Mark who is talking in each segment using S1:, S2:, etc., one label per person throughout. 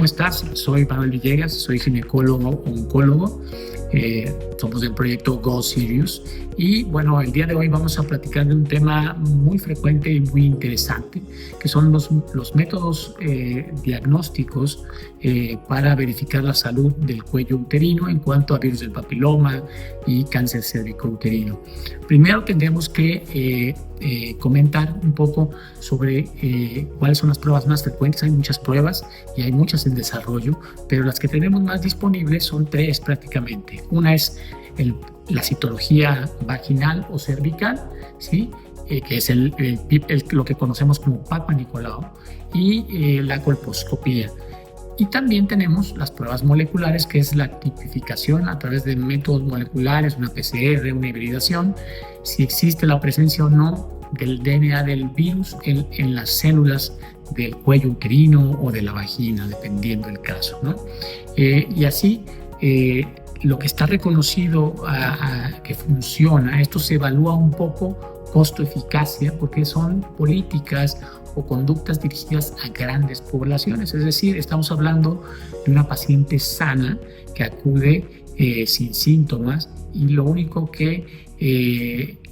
S1: ¿cómo estás? Soy Manuel Villegas, soy ginecólogo oncólogo. Somos del proyecto Go Serious y bueno, el día de hoy vamos a platicar de un tema muy frecuente y muy interesante, que son los métodos diagnósticos para verificar la salud del cuello uterino en cuanto a virus del papiloma y cáncer cérvico-uterino. Primero tendremos que comentar un poco sobre cuáles son las pruebas más frecuentes. Hay muchas pruebas y hay muchas en desarrollo, pero las que tenemos más disponibles son tres prácticamente. Una es la citología vaginal o cervical, ¿sí? Que es lo que conocemos como Papa Nicolau, y la colposcopía. Y también tenemos las pruebas moleculares, que es la tipificación a través de métodos moleculares, una PCR, una hibridación, si existe la presencia o no del DNA del virus en las células del cuello uterino o de la vagina, dependiendo del caso, ¿no? Y así, lo que está reconocido que funciona, esto se evalúa un poco costo-eficacia, porque son políticas o conductas dirigidas a grandes poblaciones. Es decir, estamos hablando de una paciente sana que acude sin síntomas, y lo único que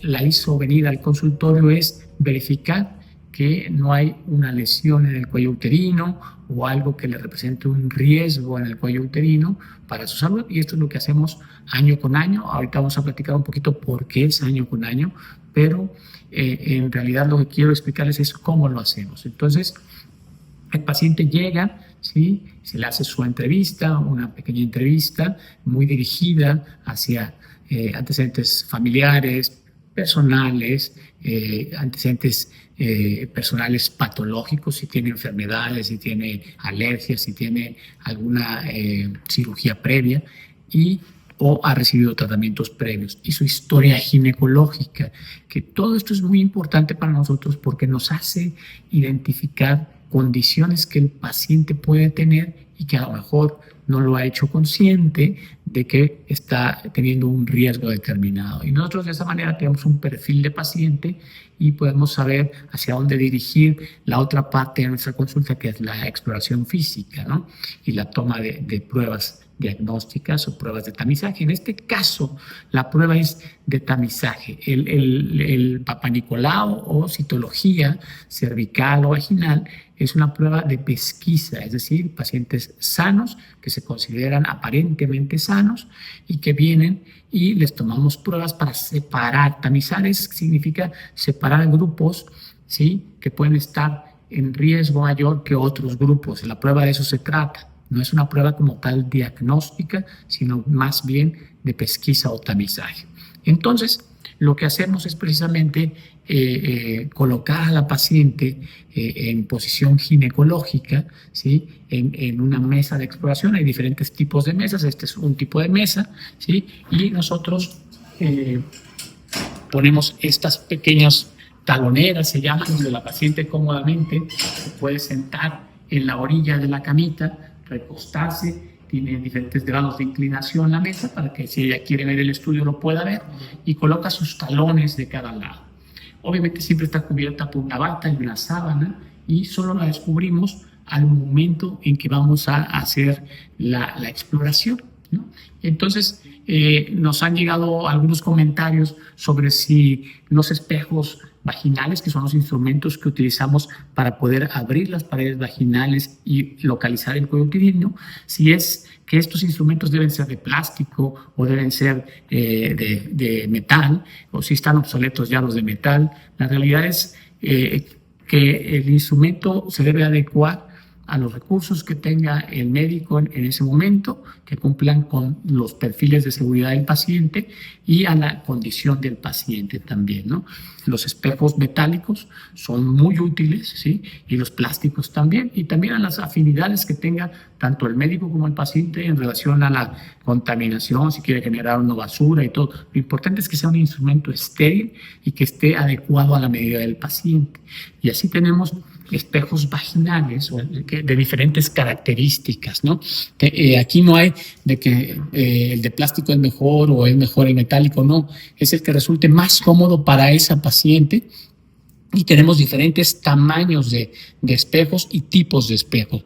S1: la hizo venir al consultorio es verificar que no hay una lesión en el cuello uterino o algo que le represente un riesgo en el cuello uterino para su salud, y esto es lo que hacemos año con año. Ahorita vamos a platicar un poquito por qué es año con año, pero en realidad lo que quiero explicarles es cómo lo hacemos. Entonces, el paciente llega, ¿sí? Se le hace su entrevista, una pequeña entrevista muy dirigida hacia antecedentes familiares, personales, antecedentes personales patológicos, si tiene enfermedades, si tiene alergias, si tiene alguna cirugía previa o ha recibido tratamientos previos, y su historia ginecológica, que todo esto es muy importante para nosotros porque nos hace identificar condiciones que el paciente puede tener y que a lo mejor no lo ha hecho consciente de que está teniendo un riesgo determinado. Y nosotros de esa manera tenemos un perfil de paciente y podemos saber hacia dónde dirigir la otra parte de nuestra consulta, que es la exploración física, ¿no? Y la toma de pruebas diagnósticas o pruebas de tamizaje. En este caso, la prueba es de tamizaje. El Papa Nicolau o citología cervical o vaginal es una prueba de pesquisa, es decir, pacientes sanos que se consideran aparentemente sanos y que vienen y les tomamos pruebas para separar. Tamizar significa separar grupos, ¿sí?, que pueden estar en riesgo mayor que otros grupos. La prueba de eso se trata. No es una prueba como tal diagnóstica, sino más bien de pesquisa o tamizaje. Entonces, lo que hacemos es precisamente colocar a la paciente en posición ginecológica, ¿sí?, en una mesa de exploración. Hay diferentes tipos de mesas, este es un tipo de mesa, ¿sí?, y nosotros ponemos estas pequeñas taloneras, se llaman, donde la paciente cómodamente se puede sentar en la orilla de la camita, recostarse, tiene diferentes grados de inclinación la mesa para que si ella quiere ver el estudio lo pueda ver, y coloca sus talones de cada lado. Obviamente siempre está cubierta por una bata y una sábana, y solo la descubrimos al momento en que vamos a hacer la exploración, ¿no? Entonces nos han llegado algunos comentarios sobre si los espejos vaginales, que son los instrumentos que utilizamos para poder abrir las paredes vaginales y localizar el cuello uterino, si es que estos instrumentos deben ser de plástico o deben ser de metal, o si están obsoletos ya los de metal. La realidad es que el instrumento se debe adecuar a los recursos que tenga el médico en ese momento, que cumplan con los perfiles de seguridad del paciente y a la condición del paciente también, ¿no? Los espejos metálicos son muy útiles, ¿sí?, y los plásticos también, y también a las afinidades que tenga tanto el médico como el paciente en relación a la contaminación, si quiere generar una basura y todo. Lo importante es que sea un instrumento estéril y que esté adecuado a la medida del paciente. Y así tenemos espejos vaginales de diferentes características, ¿no? Aquí no hay de que el de plástico es mejor o es mejor el metálico, no. Es el que resulte más cómodo para esa paciente, y tenemos diferentes tamaños de espejos y tipos de espejos.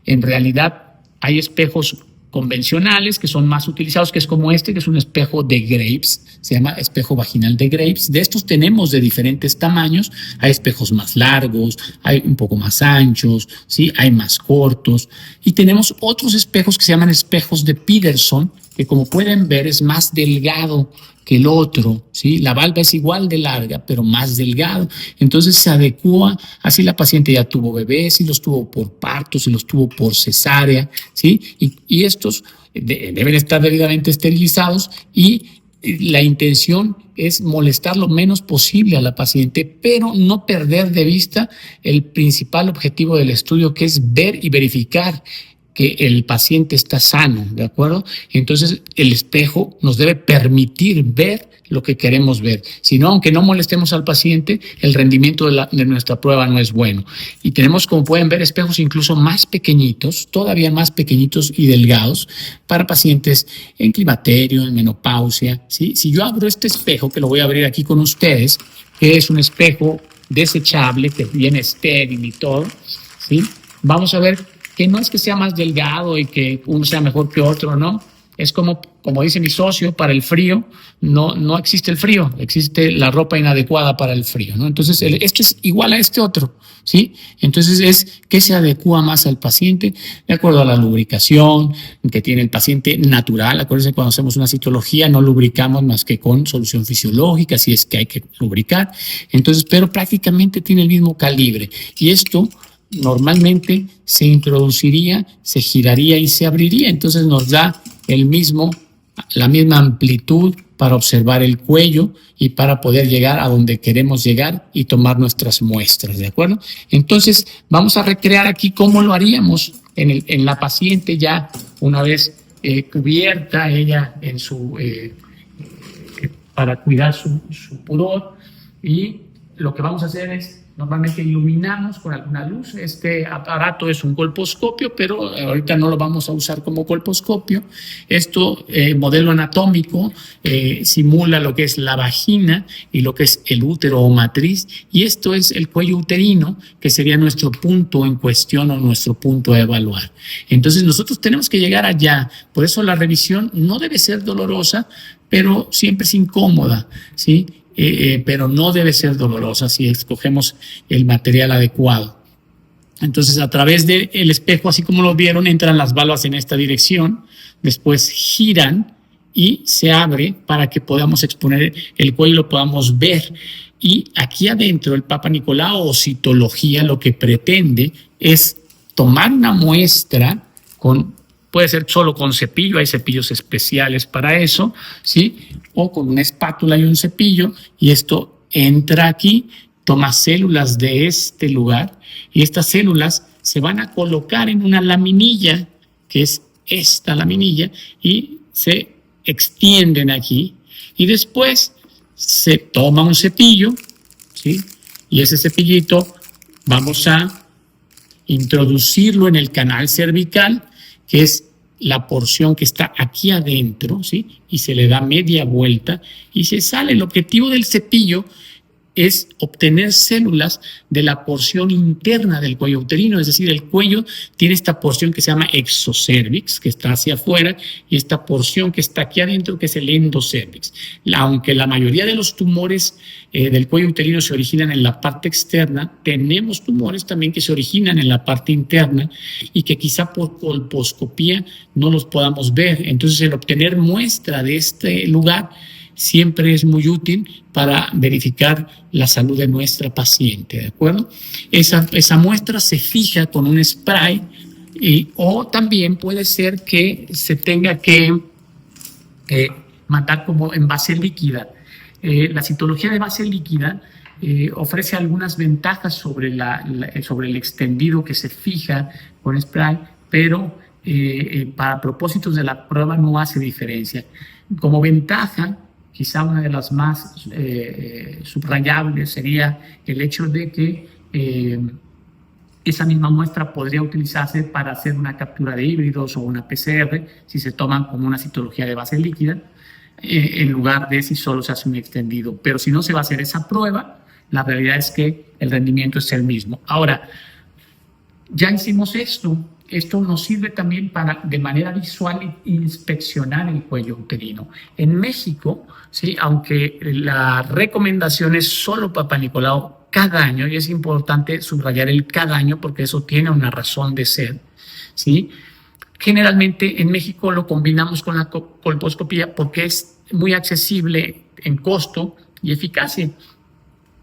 S1: En realidad, Hay espejos convencionales que son más utilizados, que es como este, que es un espejo de Graves, se llama espejo vaginal de Graves. De estos tenemos de diferentes tamaños, hay espejos más largos, hay un poco más anchos, ¿sí? Hay más cortos, y tenemos otros espejos que se llaman espejos de Peterson, que como pueden ver es más delgado que el otro, ¿sí? La valva es igual de larga, pero más delgado. Entonces se adecua, así la paciente ya tuvo bebés, si los tuvo por parto, si los tuvo por cesárea, ¿sí? Y estos deben estar debidamente esterilizados y la intención es molestar lo menos posible a la paciente, pero no perder de vista el principal objetivo del estudio, que es ver y verificar que el paciente está sano, ¿de acuerdo? Entonces, el espejo nos debe permitir ver lo que queremos ver. Si no, aunque no molestemos al paciente, el rendimiento de nuestra prueba no es bueno. Y tenemos, como pueden ver, espejos incluso más pequeñitos, todavía más pequeñitos y delgados, para pacientes en climaterio, en menopausia, ¿sí? Si yo abro este espejo, que lo voy a abrir aquí con ustedes, que es un espejo desechable, que viene estéril y todo, ¿sí? Vamos a ver que no es que sea más delgado y que uno sea mejor que otro, ¿no? Es como dice mi socio, para el frío no existe el frío, existe la ropa inadecuada para el frío, ¿no? Entonces, esto es igual a este otro, ¿sí? Entonces, es que se adecua más al paciente de acuerdo a la lubricación que tiene el paciente natural. Acuérdense, cuando hacemos una citología no lubricamos más que con solución fisiológica, si es que hay que lubricar. Entonces, pero prácticamente tiene el mismo calibre. Y esto normalmente se introduciría, se giraría y se abriría. Entonces nos da la misma amplitud para observar el cuello y para poder llegar a donde queremos llegar y tomar nuestras muestras, ¿de acuerdo? Entonces vamos a recrear aquí cómo lo haríamos en la paciente ya una vez cubierta ella en para cuidar su pudor. Y lo que vamos a hacer es, normalmente iluminamos con alguna luz. Este aparato es un colposcopio, pero ahorita no lo vamos a usar como colposcopio. Esto, modelo anatómico, simula lo que es la vagina y lo que es el útero o matriz, y esto es el cuello uterino, que sería nuestro punto en cuestión o nuestro punto a evaluar. Entonces nosotros tenemos que llegar allá. Por eso la revisión no debe ser dolorosa, pero siempre es incómoda, ¿sí? Pero no debe ser dolorosa si escogemos el material adecuado. Entonces, a través del espejo, así como lo vieron, entran las valvas en esta dirección, después giran y se abre para que podamos exponer el cuello y lo podamos ver. Y aquí adentro, el Papa Nicolau o citología lo que pretende es tomar una muestra puede ser solo con cepillo, hay cepillos especiales para eso, ¿sí? O con una espátula y un cepillo, y esto entra aquí, toma células de este lugar, y estas células se van a colocar en una laminilla, que es esta laminilla, y se extienden aquí, y después se toma un cepillo, ¿sí? Y ese cepillito vamos a introducirlo en el canal cervical, que es la porción que está aquí adentro, ¿sí? Y se le da media vuelta y se sale. El objetivo del cepillo es obtener células de la porción interna del cuello uterino, es decir, el cuello tiene esta porción que se llama exocervix, que está hacia afuera, y esta porción que está aquí adentro, que es el endocervix. Aunque la mayoría de los tumores del cuello uterino se originan en la parte externa, tenemos tumores también que se originan en la parte interna y que quizá por colposcopía no los podamos ver. Entonces, el obtener muestra de este lugar siempre es muy útil para verificar la salud de nuestra paciente, ¿de acuerdo? Esa muestra se fija con un spray o también puede ser que se tenga que mandar como en base líquida. La citología de base líquida ofrece algunas ventajas sobre el extendido que se fija con spray, pero para propósitos de la prueba no hace diferencia. Como ventaja, quizá una de las más subrayables sería el hecho de que esa misma muestra podría utilizarse para hacer una captura de híbridos o una PCR si se toman como una citología de base líquida, en lugar de si solo se hace un extendido. Pero si no se va a hacer esa prueba, la realidad es que el rendimiento es el mismo. Ahora, ya hicimos esto esto nos sirve también para, de manera visual, inspeccionar el cuello uterino. En México, ¿sí? Aunque la recomendación es solo Papá Nicolau cada año, y es importante subrayar el cada año porque eso tiene una razón de ser, ¿sí? Generalmente en México lo combinamos con la colposcopía porque es muy accesible en costo y eficacia.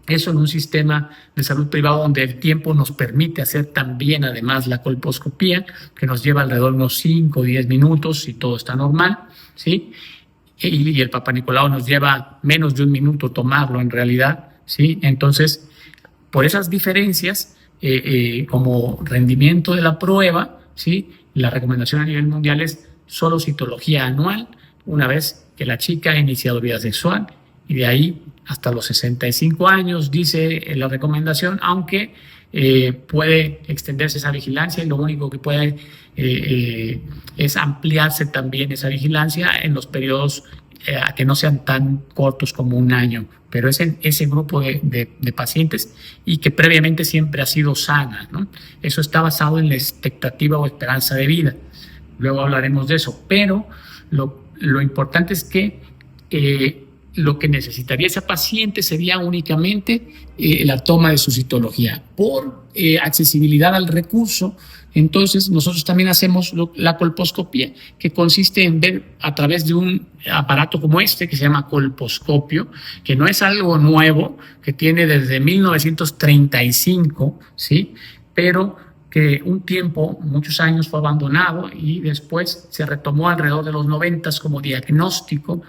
S1: Eso en un sistema de salud privado donde el tiempo nos permite hacer también además la colposcopía, que nos lleva alrededor de unos 5 o 10 minutos si todo está normal, ¿sí? Y el Papá Nicolau nos lleva menos de un minuto tomarlo en realidad, ¿sí? Entonces, por esas diferencias, como rendimiento de la prueba, ¿sí? La recomendación a nivel mundial es solo citología anual, una vez que la chica ha iniciado vida sexual, y de ahí hasta los 65 años, dice la recomendación, aunque puede extenderse esa vigilancia y lo único que puede es ampliarse también esa vigilancia en los periodos que no sean tan cortos como un año, pero es en ese grupo de pacientes y que previamente siempre ha sido sana, ¿no? Eso está basado en la expectativa o esperanza de vida. Luego hablaremos de eso, pero lo importante es que lo que necesitaría esa paciente sería únicamente la toma de su citología. Por accesibilidad al recurso, entonces nosotros también hacemos la colposcopía, que consiste en ver a través de un aparato como este, que se llama colposcopio, que no es algo nuevo, que tiene desde 1935, ¿sí? Pero que un tiempo, muchos años, fue abandonado y después se retomó alrededor de los 90 como diagnóstico,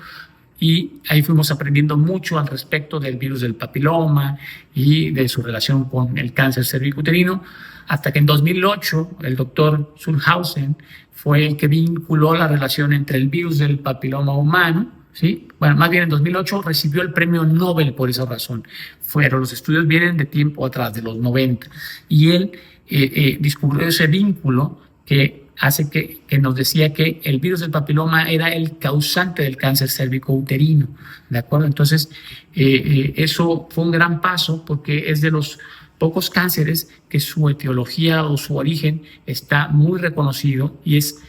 S1: y ahí fuimos aprendiendo mucho al respecto del virus del papiloma y de su relación con el cáncer cervicuterino, hasta que en 2008 el doctor Sulhausen fue el que vinculó la relación entre el virus del papiloma humano, ¿sí? Bueno, más bien en 2008 recibió el premio Nobel por esa razón. Los estudios vienen de tiempo atrás, de los 90, y él descubrió ese vínculo que hace que nos decía que el virus del papiloma era el causante del cáncer cérvico-uterino, ¿de acuerdo? Entonces, eso fue un gran paso porque es de los pocos cánceres que su etiología o su origen está muy reconocido y es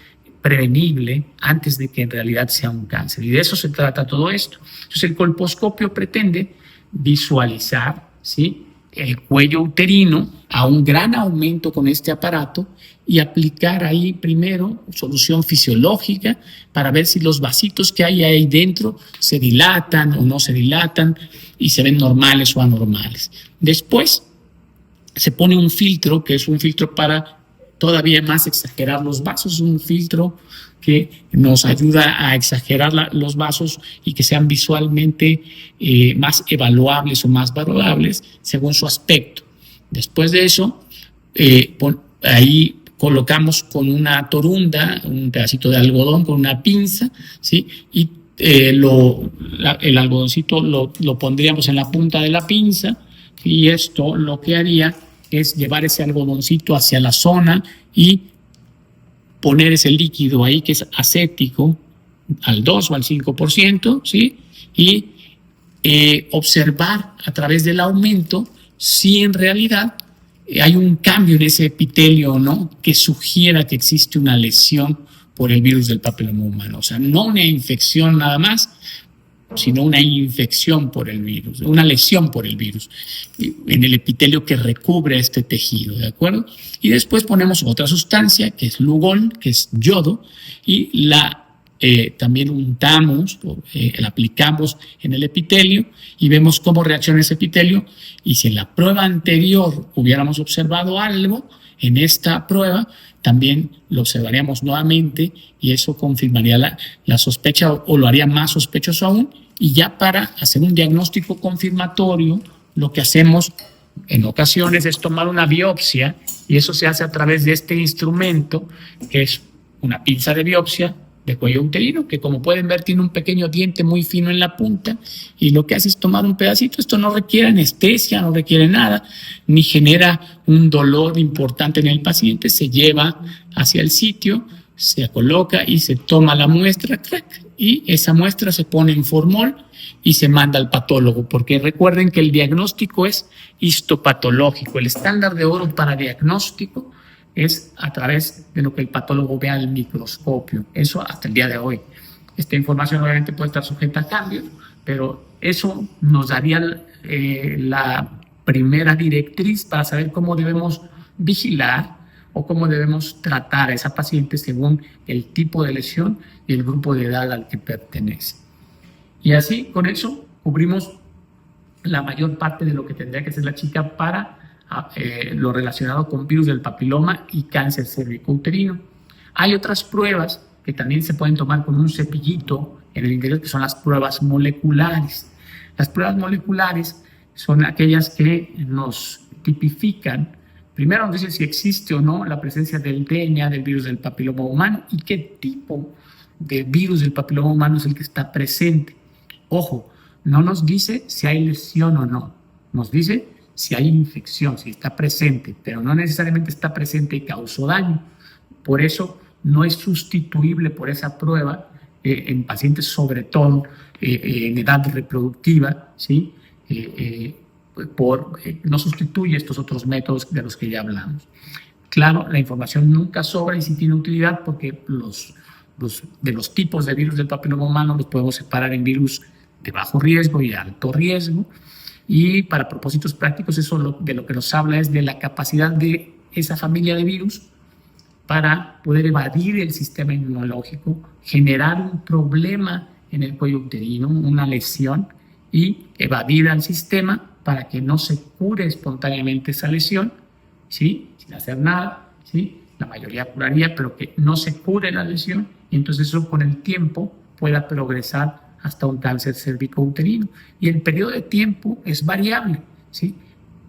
S1: prevenible antes de que en realidad sea un cáncer. Y de eso se trata todo esto. Entonces, el colposcopio pretende visualizar, ¿sí?, el cuello uterino a un gran aumento con este aparato y aplicar ahí primero solución fisiológica para ver si los vasitos que hay ahí dentro se dilatan o no se dilatan y se ven normales o anormales. Después se pone un filtro, que es un filtro para todavía más exagerar los vasos, un filtro que nos ayuda a exagerar los vasos y que sean visualmente más evaluables o más valorables según su aspecto. Después de eso, ahí colocamos con una torunda, un pedacito de algodón con una pinza, ¿sí? Y el algodoncito lo pondríamos en la punta de la pinza, y esto lo que haría es llevar ese algodoncito hacia la zona y poner ese líquido ahí que es acético al 2 o al 5%, ¿sí? Y observar a través del aumento si en realidad hay un cambio en ese epitelio o no que sugiera que existe una lesión por el virus del papiloma humano. O sea, no una infección nada más, sino una infección por el virus, una lesión por el virus en el epitelio que recubre este tejido, ¿de acuerdo? Y después ponemos otra sustancia que es Lugol, que es yodo, y también untamos, la aplicamos en el epitelio y vemos cómo reacciona ese epitelio. Y si en la prueba anterior hubiéramos observado algo, en esta prueba también lo observaríamos nuevamente y eso confirmaría la sospecha o lo haría más sospechoso aún. Y ya para hacer un diagnóstico confirmatorio, lo que hacemos en ocasiones es tomar una biopsia, y eso se hace a través de este instrumento que es una pinza de biopsia de cuello uterino, que como pueden ver tiene un pequeño diente muy fino en la punta, y lo que hace es tomar un pedacito. Esto no requiere anestesia, no requiere nada, ni genera un dolor importante en el paciente. Se lleva hacia el sitio, se coloca y se toma la muestra, y esa muestra se pone en formol y se manda al patólogo, porque recuerden que el diagnóstico es histopatológico. El estándar de oro para diagnóstico es a través de lo que el patólogo ve al microscopio. Eso hasta el día de hoy. Esta información obviamente puede estar sujeta a cambios, pero eso nos daría la primera directriz para saber cómo debemos vigilar o cómo debemos tratar a esa paciente según el tipo de lesión y el grupo de edad al que pertenece. Y así, con eso, cubrimos la mayor parte de lo que tendría que hacer la chica para lo relacionado con virus del papiloma y cáncer cervicouterino. Hay otras pruebas que también se pueden tomar con un cepillito en el interior, que son las pruebas moleculares. Las pruebas moleculares son aquellas que nos tipifican. Primero nos dicen si existe o no la presencia del DNA, del virus del papiloma humano, y qué tipo de virus del papiloma humano es el que está presente. Ojo, no nos dice si hay lesión o no, nos dice si hay infección, si está presente, pero no necesariamente está presente y causó daño. Por eso no es sustituible por esa prueba en pacientes, sobre todo en edad reproductiva, ¿sí? No sustituye estos otros métodos de los que ya hablamos. Claro, la información nunca sobra y sí tiene utilidad, porque de los tipos de virus del papiloma humano los podemos separar en virus de bajo riesgo y alto riesgo, y para propósitos prácticos eso de lo que nos habla es de la capacidad de esa familia de virus para poder evadir el sistema inmunológico, generar un problema en el cuello uterino, una lesión, y evadir al sistema para que no se cure espontáneamente esa lesión, ¿sí? Sin hacer nada, ¿sí? La mayoría curaría, pero que no se cure la lesión, y entonces eso con el tiempo pueda progresar hasta un cáncer cervicouterino. Y el periodo de tiempo es variable, ¿sí?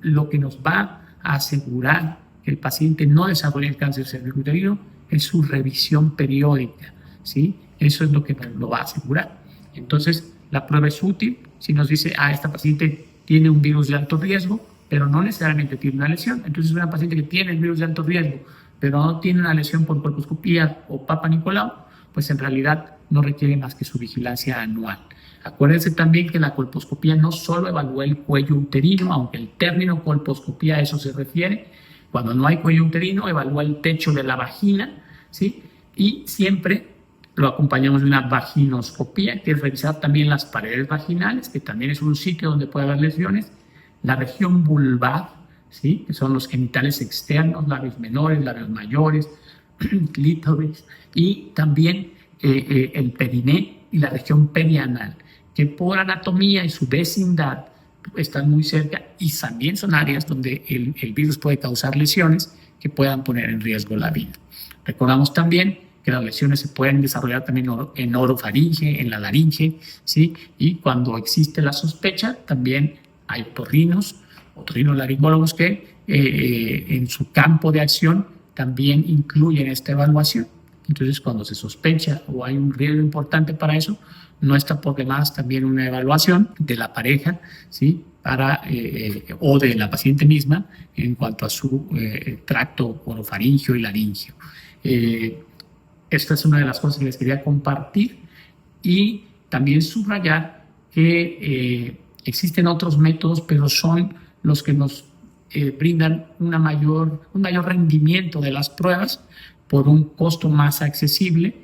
S1: Lo que nos va a asegurar que el paciente no desarrolle el cáncer cervicouterino es su revisión periódica, ¿sí? Eso es lo que nos lo va a asegurar. Entonces, la prueba es útil si nos dice, esta paciente tiene un virus de alto riesgo, pero no necesariamente tiene una lesión. Entonces, una paciente que tiene el virus de alto riesgo, pero no tiene una lesión por colposcopía o Papa Nicolau, pues en realidad no requiere más que su vigilancia anual. Acuérdense también que la colposcopía no solo evalúa el cuello uterino, aunque el término colposcopía a eso se refiere. Cuando no hay cuello uterino, evalúa el techo de la vagina, ¿sí? Y siempre lo acompañamos de una vaginoscopía, que es revisar también las paredes vaginales, que también es un sitio donde puede haber lesiones, la región vulvar, ¿sí? Que son los genitales externos, labios menores, labios mayores, clítoris, y también el periné y la región perianal, que por anatomía y su vecindad están muy cerca, y también son áreas donde el virus puede causar lesiones que puedan poner en riesgo la vida. Recordamos también que las lesiones se pueden desarrollar también en orofaringe, en la laringe, ¿sí? Y cuando existe la sospecha, también hay otorrinolaringólogos que en su campo de acción también incluyen esta evaluación. Entonces, cuando se sospecha o hay un riesgo importante para eso, no está por demás también una evaluación de la pareja, ¿sí? O de la paciente misma en cuanto a su tracto orofaringio y laringio. Esta es una de las cosas que les quería compartir, y también subrayar que existen otros métodos, pero son los que nos brindan un mayor rendimiento de las pruebas por un costo más accesible,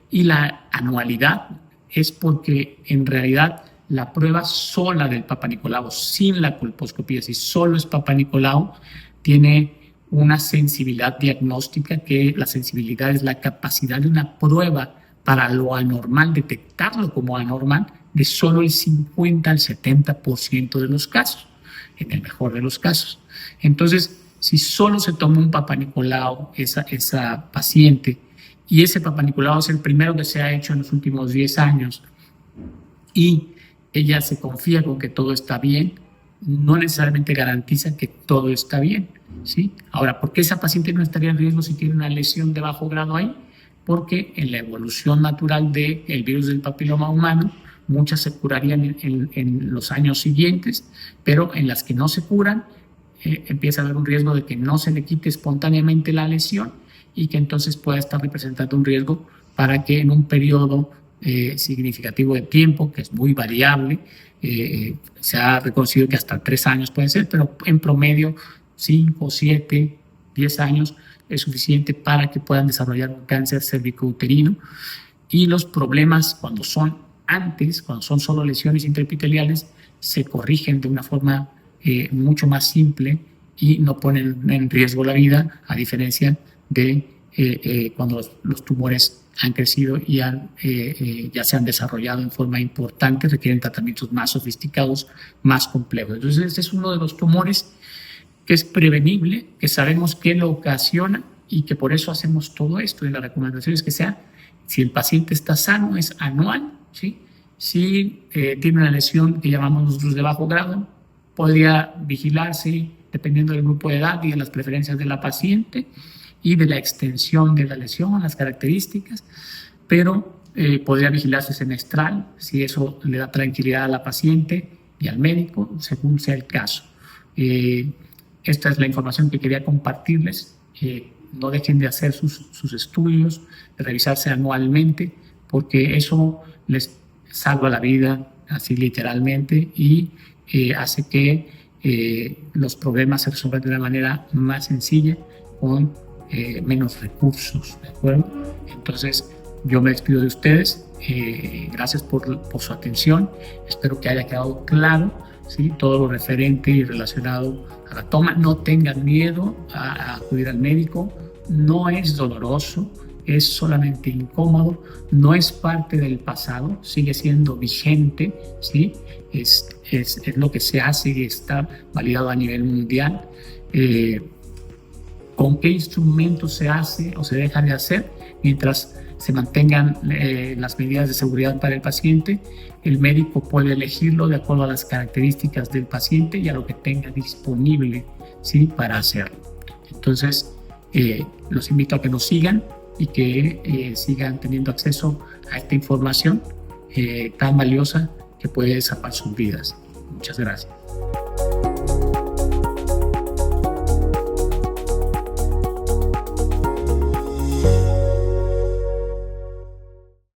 S1: y la anualidad es porque en realidad la prueba sola del Papa Nicolau, sin la colposcopía, si solo es Papa Nicolau, tiene una sensibilidad diagnóstica, que la sensibilidad es la capacidad de una prueba para lo anormal, detectarlo como anormal, de solo el 50 al 70% de los casos, en el mejor de los casos. Entonces, si solo se toma un Papa Nicolau, esa paciente, y ese Papa Nicolau es el primero que se ha hecho en los últimos 10 años, y ella se confía con que todo está bien, no necesariamente garantiza que todo está bien, ¿sí? Ahora, ¿por qué esa paciente no estaría en riesgo si tiene una lesión de bajo grado ahí? Porque en la evolución natural del virus del papiloma humano, muchas se curarían en los años siguientes, pero en las que no se curan, empieza a haber un riesgo de que no se le quite espontáneamente la lesión, y que entonces pueda estar representando un riesgo para que en un periodo significativo de tiempo, que es muy variable, se ha reconocido que hasta 3 años puede ser, pero en promedio 5, 7, 10 años es suficiente para que puedan desarrollar un cáncer cervicouterino. Y los problemas cuando son solo lesiones intraepiteliales, se corrigen de una forma mucho más simple y no ponen en riesgo la vida, a diferencia de cuando los tumores han crecido y ya se han desarrollado en forma importante, requieren tratamientos más sofisticados, más complejos. Entonces, este es uno de los tumores que es prevenible, que sabemos qué lo ocasiona y que por eso hacemos todo esto. Y la recomendación es que sea, si el paciente está sano, es anual, ¿sí? Si tiene una lesión que llamamos nosotros de bajo grado, podría vigilarse dependiendo del grupo de edad y de las preferencias de la paciente y de la extensión de la lesión, las características, pero podría vigilarse semestral si eso le da tranquilidad a la paciente y al médico, según sea el caso. Esta es la información que quería compartirles. No dejen de hacer sus estudios, de revisarse anualmente, porque eso les salva la vida, así literalmente, y hace que los problemas se resuelvan de una manera más sencilla, con menos recursos, ¿de acuerdo? Entonces, yo me despido de ustedes. Gracias por su atención. Espero que haya quedado claro, ¿sí?, todo lo referente y relacionado a la toma. No tengan miedo a acudir al médico. No es doloroso, es solamente incómodo, no es parte del pasado, sigue siendo vigente, ¿sí? Es lo que se hace y está validado a nivel mundial. ¿Con qué instrumentos se hace o se deja de hacer? Mientras se mantengan las medidas de seguridad para el paciente, el médico puede elegirlo de acuerdo a las características del paciente y a lo que tenga disponible, ¿sí?, para hacerlo. Entonces, los invito a que nos sigan y que sigan teniendo acceso a esta información tan valiosa que puede salvar sus vidas. Muchas gracias.